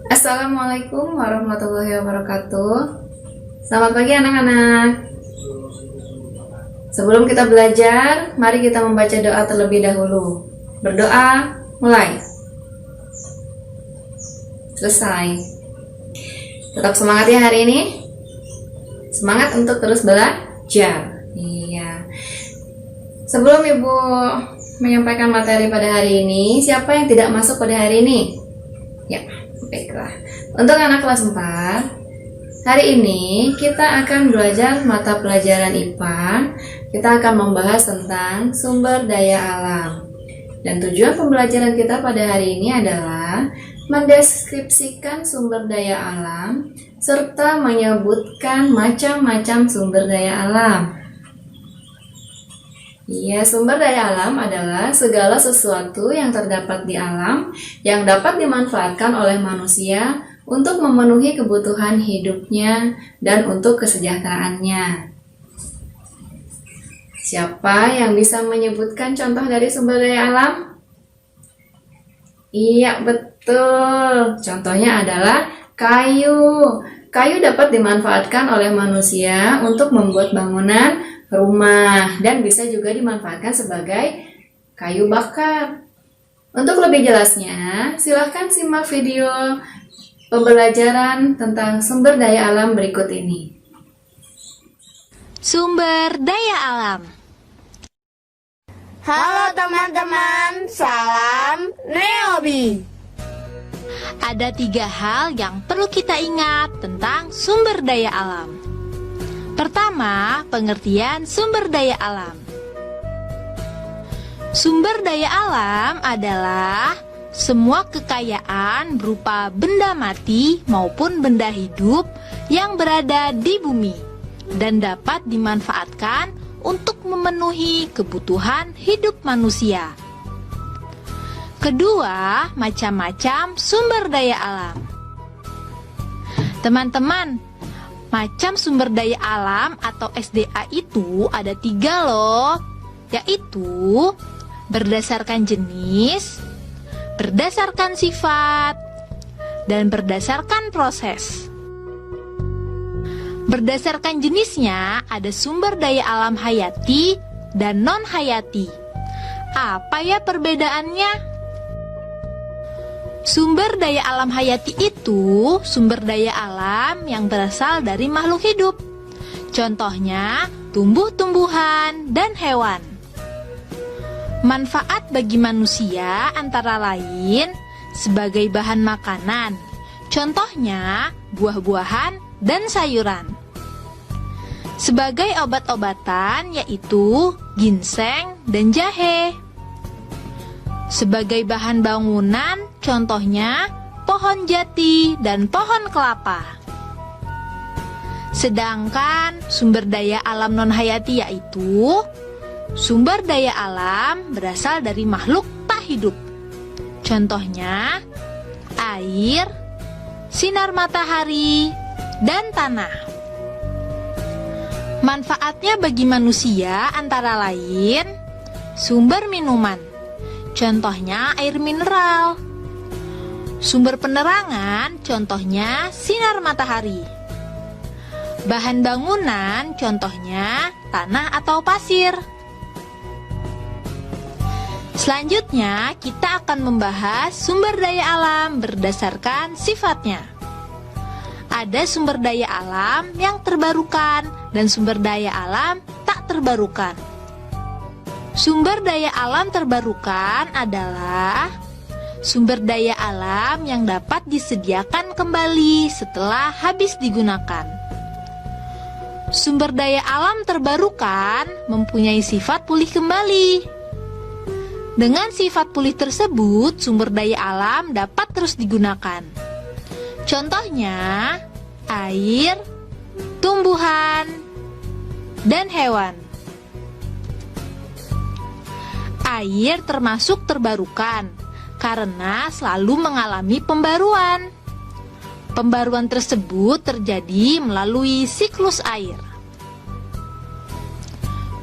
Assalamualaikum warahmatullahi wabarakatuh. Selamat pagi anak-anak. Sebelum kita belajar, mari kita membaca doa terlebih dahulu. Berdoa, mulai. Selesai. Tetap semangat ya hari ini. Semangat untuk terus belajar. Iya. Sebelum Ibu menyampaikan materi pada hari ini, siapa yang tidak masuk pada hari ini? Ya, baiklah. Untuk anak kelas 4, hari ini kita akan belajar mata pelajaran IPA. Kita akan membahas tentang sumber daya alam. Dan tujuan pembelajaran kita pada hari ini adalah mendeskripsikan sumber daya alam serta menyebutkan macam-macam sumber daya alam. Iya, sumber daya alam adalah segala sesuatu yang terdapat di alam yang dapat dimanfaatkan oleh manusia untuk memenuhi kebutuhan hidupnya dan untuk kesejahteraannya. Siapa yang bisa menyebutkan contoh dari sumber daya alam? Iya, betul. Contohnya adalah kayu. Kayu dapat dimanfaatkan oleh manusia untuk membuat bangunan rumah dan bisa juga dimanfaatkan sebagai kayu bakar. Untuk lebih jelasnya, silahkan simak video pembelajaran tentang sumber daya alam berikut ini. Sumber daya alam. Halo teman-teman, salam Neobi. Ada 3 hal yang perlu kita ingat tentang sumber daya alam. Pertama, pengertian sumber daya alam. Sumber daya alam adalah semua kekayaan berupa benda mati maupun benda hidup yang berada di bumi dan dapat dimanfaatkan untuk memenuhi kebutuhan hidup manusia. Kedua, macam-macam sumber daya alam. Teman-teman, macam sumber daya alam atau SDA itu ada 3 loh, yaitu berdasarkan jenis, berdasarkan sifat, dan berdasarkan proses. Berdasarkan jenisnya ada sumber daya alam hayati dan non-hayati. Apa ya perbedaannya? Sumber daya alam hayati itu sumber daya alam yang berasal dari makhluk hidup. Contohnya, tumbuh-tumbuhan dan hewan. Manfaat bagi manusia antara lain sebagai bahan makanan. Contohnya, buah-buahan dan sayuran. Sebagai obat-obatan yaitu ginseng dan jahe. Sebagai bahan bangunan, contohnya pohon jati dan pohon kelapa. Sedangkan sumber daya alam non-hayati yaitu sumber daya alam berasal dari makhluk tak hidup. Contohnya air, sinar matahari, dan tanah. Manfaatnya bagi manusia antara lain sumber minuman. Contohnya air mineral. Sumber penerangan, contohnya sinar matahari. Bahan bangunan, contohnya tanah atau pasir. Selanjutnya, kita akan membahas sumber daya alam berdasarkan sifatnya. Ada sumber daya alam yang terbarukan dan sumber daya alam tak terbarukan. Sumber daya alam terbarukan adalah sumber daya alam yang dapat disediakan kembali setelah habis digunakan. Sumber daya alam terbarukan mempunyai sifat pulih kembali. Dengan sifat pulih tersebut, sumber daya alam dapat terus digunakan. Contohnya, air, tumbuhan, dan hewan. Air termasuk terbarukan karena selalu mengalami pembaruan. Pembaruan tersebut terjadi melalui siklus air.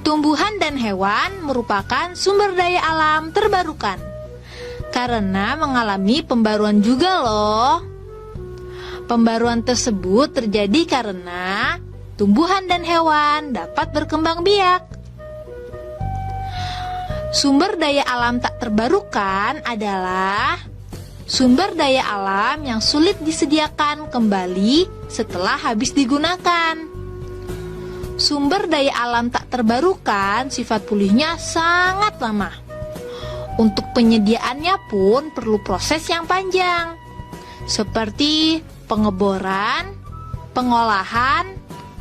Tumbuhan dan hewan merupakan sumber daya alam terbarukan karena mengalami pembaruan juga loh. Pembaruan tersebut terjadi karena tumbuhan dan hewan dapat berkembang biak. Sumber daya alam tak terbarukan adalah sumber daya alam yang sulit disediakan kembali setelah habis digunakan. Sumber daya alam tak terbarukan sifat pulihnya sangat lama. Untuk penyediaannya pun perlu proses yang panjang, seperti pengeboran, pengolahan,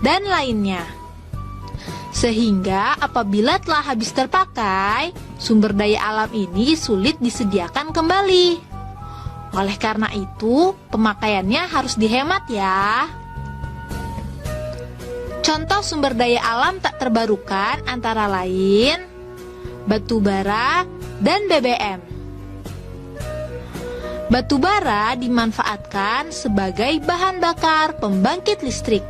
dan lainnya. Sehingga apabila telah habis terpakai, sumber daya alam ini sulit disediakan kembali. Oleh karena itu, pemakaiannya harus dihemat ya. Contoh sumber daya alam tak terbarukan antara lain batu bara dan BBM. Batu bara dimanfaatkan sebagai bahan bakar pembangkit listrik,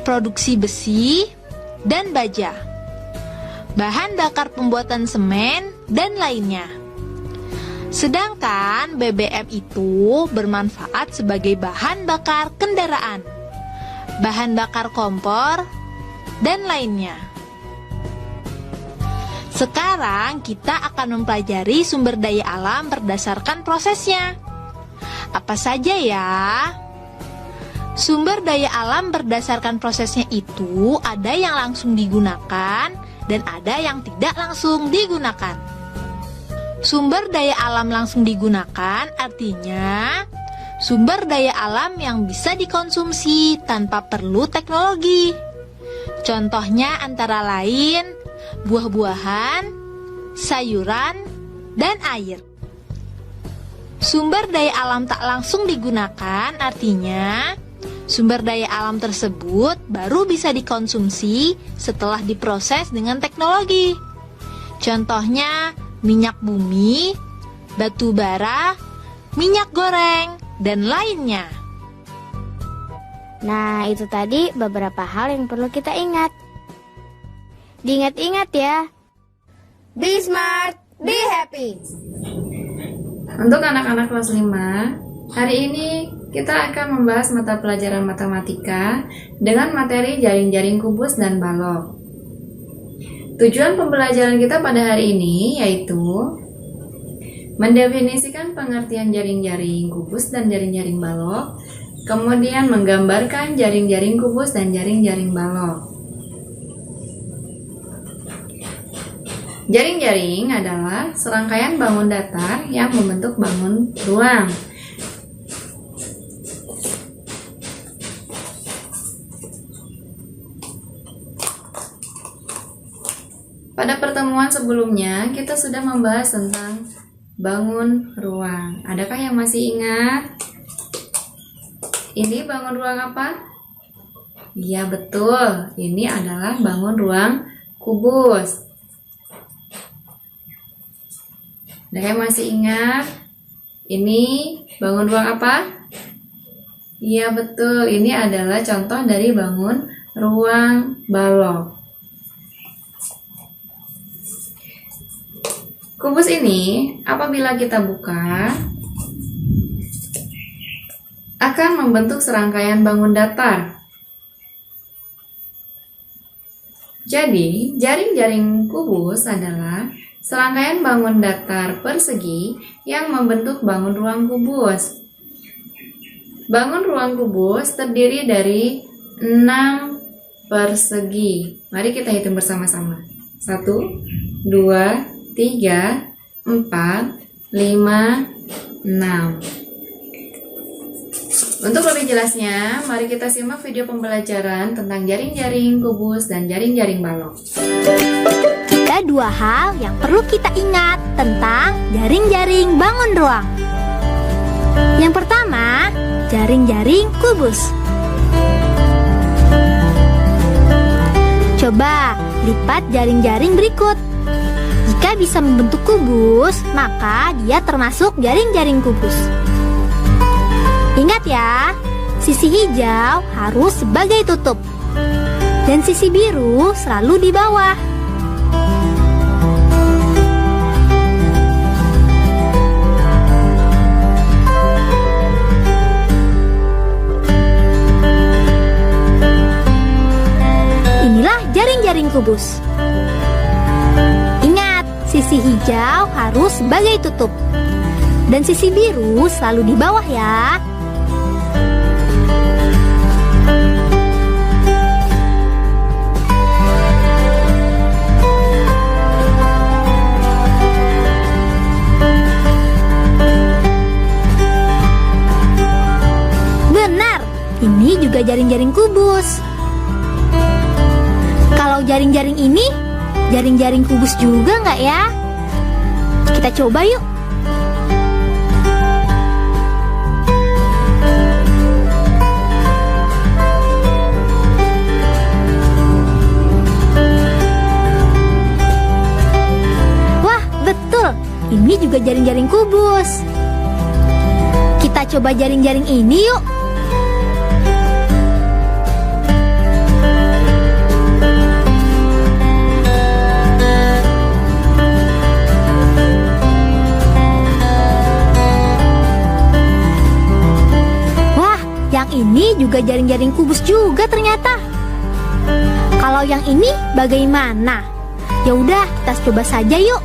produksi besi, dan baja, bahan bakar pembuatan semen, dan lainnya. Sedangkan BBM itu bermanfaat sebagai bahan bakar kendaraan, bahan bakar kompor, dan lainnya. Sekarang kita akan mempelajari sumber daya alam berdasarkan prosesnya. Apa saja ya? Sumber daya alam berdasarkan prosesnya itu ada yang langsung digunakan dan ada yang tidak langsung digunakan. Sumber daya alam langsung digunakan artinya sumber daya alam yang bisa dikonsumsi tanpa perlu teknologi. Contohnya antara lain buah-buahan, sayuran, dan air. Sumber daya alam tak langsung digunakan artinya sumber daya alam tersebut baru bisa dikonsumsi setelah diproses dengan teknologi. Contohnya minyak bumi, batu bara, minyak goreng, dan lainnya. Nah, itu tadi beberapa hal yang perlu kita ingat. Diingat-ingat ya. Be smart, be happy. Untuk anak-anak kelas 5, hari ini kita akan membahas mata pelajaran matematika dengan materi jaring-jaring kubus dan balok. Tujuan pembelajaran kita pada hari ini yaitu mendefinisikan pengertian jaring-jaring kubus dan jaring-jaring balok, kemudian menggambarkan jaring-jaring kubus dan jaring-jaring balok. Jaring-jaring adalah serangkaian bangun datar yang membentuk bangun ruang. Pada pertemuan sebelumnya, kita sudah membahas tentang bangun ruang. Adakah yang masih ingat? Ini bangun ruang apa? Iya betul, ini adalah bangun ruang kubus. Adakah yang masih ingat? Ini bangun ruang apa? Iya betul, ini adalah contoh dari bangun ruang balok. Kubus ini apabila kita buka akan membentuk serangkaian bangun datar. Jadi, jaring-jaring kubus adalah serangkaian bangun datar persegi yang membentuk bangun ruang kubus. Bangun ruang kubus terdiri dari 6 persegi. Mari kita hitung bersama-sama. 1, 2, 3, 4, 5, 6. Untuk lebih jelasnya, mari kita simak video pembelajaran tentang jaring-jaring kubus dan jaring-jaring balok. Ada dua hal yang perlu kita ingat tentang jaring-jaring bangun ruang. Yang pertama, jaring-jaring kubus. Coba lipat jaring-jaring berikut. Jika bisa membentuk kubus, maka dia termasuk jaring-jaring kubus. Ingat ya, sisi hijau harus sebagai tutup, dan sisi biru selalu di bawah. kubus. Ingat, sisi hijau harus sebagai tutup. Dan sisi biru selalu di bawah ya. Benar, ini juga jaring-jaring kubus. Kalau jaring-jaring ini, jaring-jaring kubus juga nggak ya? Kita coba yuk. Wah, betul. Ini juga jaring-jaring kubus. Kita coba jaring-jaring ini yuk. Yang ini juga jaring-jaring kubus juga ternyata. Kalau yang ini bagaimana? Ya udah, kita coba saja yuk.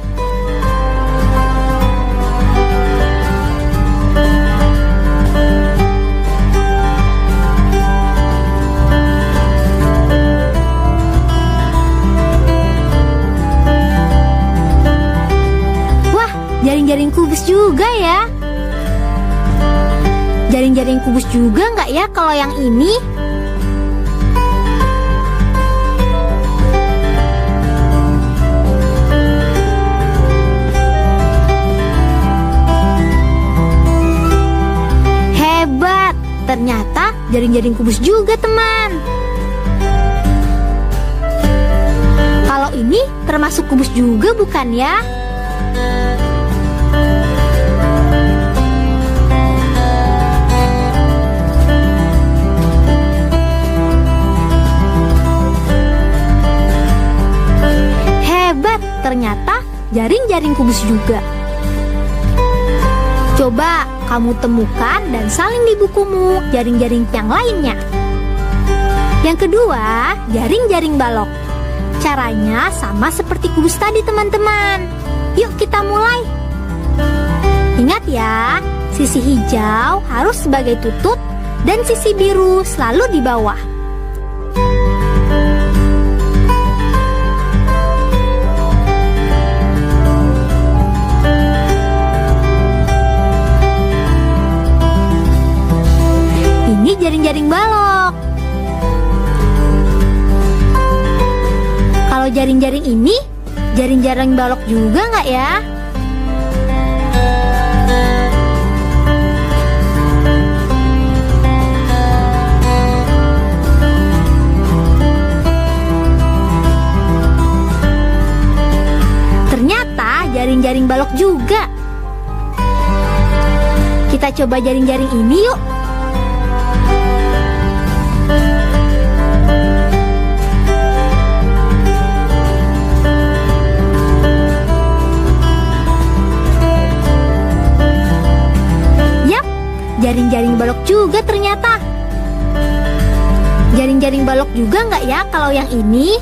Wah, jaring-jaring kubus juga ya. Jaring-jaring kubus juga nggak ya kalau yang ini? Hebat, ternyata jaring-jaring kubus juga teman. Kalau ini termasuk kubus juga bukan ya? Ternyata jaring-jaring kubus juga. Coba kamu temukan dan salin di bukumu jaring-jaring yang lainnya. Yang kedua, jaring-jaring balok. Caranya sama seperti kubus tadi teman-teman. Yuk kita mulai. Ingat ya, sisi hijau harus sebagai tutup dan sisi biru selalu di bawah. Ini jaring-jaring balok. Kalau jaring-jaring ini, jaring-jaring balok juga nggak ya? Ternyata jaring-jaring balok juga. Kita coba jaring-jaring ini yuk. Jaring-jaring balok juga ternyata. Jaring-jaring balok juga nggak ya kalau yang ini?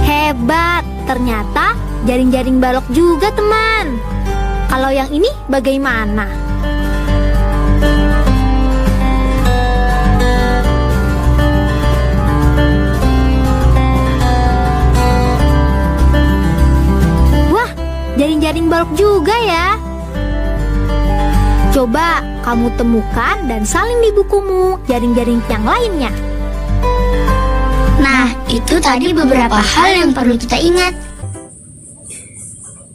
Hebat, ternyata jaring-jaring balok juga teman. Kalau yang ini bagaimana? Jaring-jaring balok juga ya. Coba kamu temukan dan salin di bukumu jaring-jaring yang lainnya. Nah, itu tadi beberapa hal yang perlu kita ingat.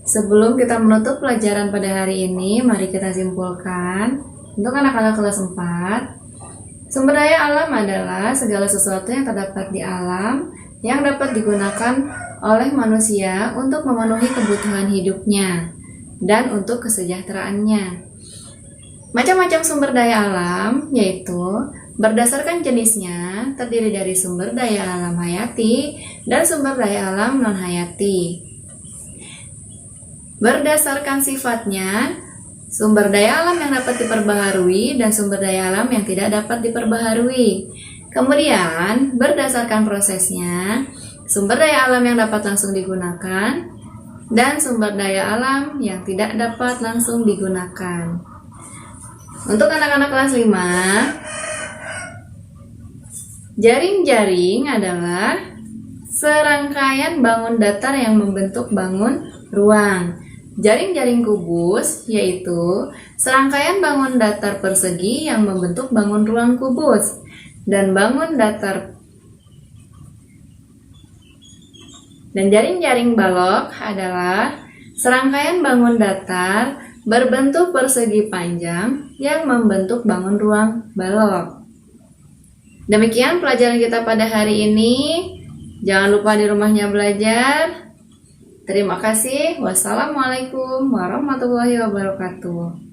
Sebelum kita menutup pelajaran pada hari ini, mari kita simpulkan. Untuk anak-anak kelas 4, sumber daya alam adalah segala sesuatu yang terdapat di alam yang dapat digunakan oleh manusia untuk memenuhi kebutuhan hidupnya dan untuk kesejahteraannya. Macam-macam sumber daya alam yaitu berdasarkan jenisnya terdiri dari sumber daya alam hayati dan sumber daya alam non-hayati. berdasarkan sifatnya, sumber daya alam yang dapat diperbaharui dan sumber daya alam yang tidak dapat diperbaharui. Kemudian, berdasarkan prosesnya, sumber daya alam yang dapat langsung digunakan dan sumber daya alam yang tidak dapat langsung digunakan. Untuk anak-anak kelas 5, jaring-jaring adalah serangkaian bangun datar yang membentuk bangun ruang. Jaring-jaring kubus yaitu serangkaian bangun datar persegi yang membentuk bangun ruang kubus. Dan jaring-jaring balok adalah serangkaian bangun datar berbentuk persegi panjang yang membentuk bangun ruang balok. Demikian pelajaran kita pada hari ini. Jangan lupa di rumahnya belajar. Terima kasih. Wassalamualaikum warahmatullahi wabarakatuh.